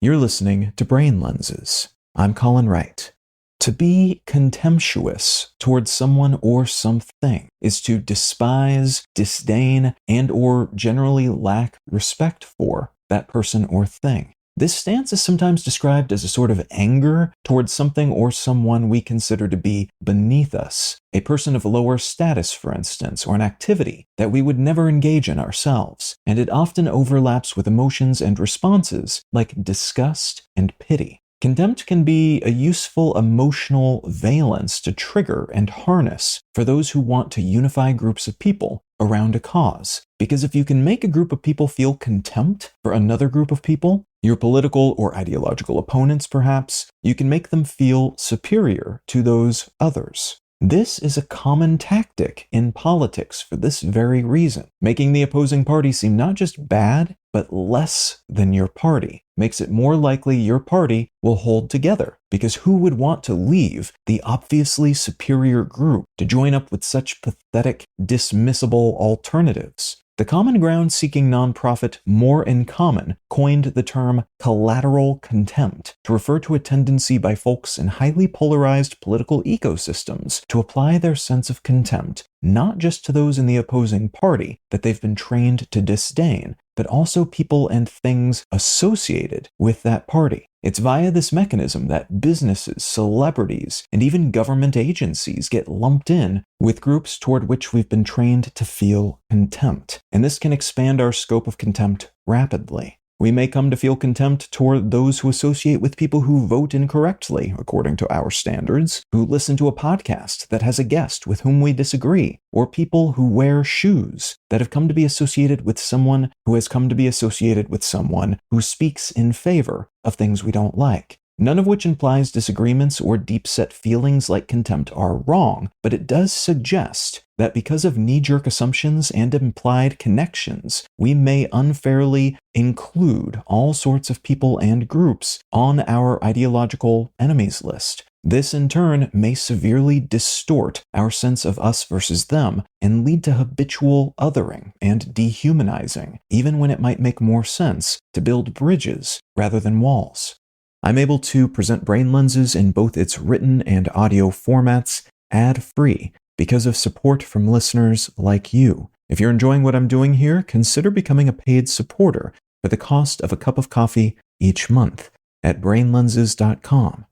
You're listening to Brain Lenses. I'm Colin Wright. To be contemptuous towards someone or something is to despise, disdain, and or generally lack respect for that person or thing. This stance is sometimes described as a sort of anger towards something or someone we consider to be beneath us, a person of lower status, for instance, or an activity that we would never engage in ourselves, and it often overlaps with emotions and responses like disgust and pity. Contempt can be a useful emotional valence to trigger and harness for those who want to unify groups of people around a cause. Because if you can make a group of people feel contempt for another group of people, your political or ideological opponents perhaps, you can make them feel superior to those others. This is a common tactic in politics for this very reason. Making the opposing party seem not just bad, but less than your party makes it more likely your party will hold together, because who would want to leave the obviously superior group to join up with such pathetic, dismissible alternatives? The Common Ground-seeking nonprofit More in Common coined the term collateral contempt to refer to a tendency by folks in highly polarized political ecosystems to apply their sense of contempt not just to those in the opposing party that they've been trained to disdain, but also people and things associated with that party. It's via this mechanism that businesses, celebrities, and even government agencies get lumped in with groups toward which we've been trained to feel contempt. And this can expand our scope of contempt rapidly. We may come to feel contempt toward those who associate with people who vote incorrectly, according to our standards, who listen to a podcast that has a guest with whom we disagree, or people who wear shoes that have come to be associated with someone who has come to be associated with someone who speaks in favor of things we don't like. None of which implies disagreements or deep-set feelings like contempt are wrong, but it does suggest that because of knee-jerk assumptions and implied connections, we may unfairly include all sorts of people and groups on our ideological enemies list. This, in turn, may severely distort our sense of us versus them and lead to habitual othering and dehumanizing, even when it might make more sense to build bridges rather than walls. I'm able to present Brain Lenses in both its written and audio formats ad-free because of support from listeners like you. If you're enjoying what I'm doing here, consider becoming a paid supporter for the cost of a cup of coffee each month at brainlenses.com.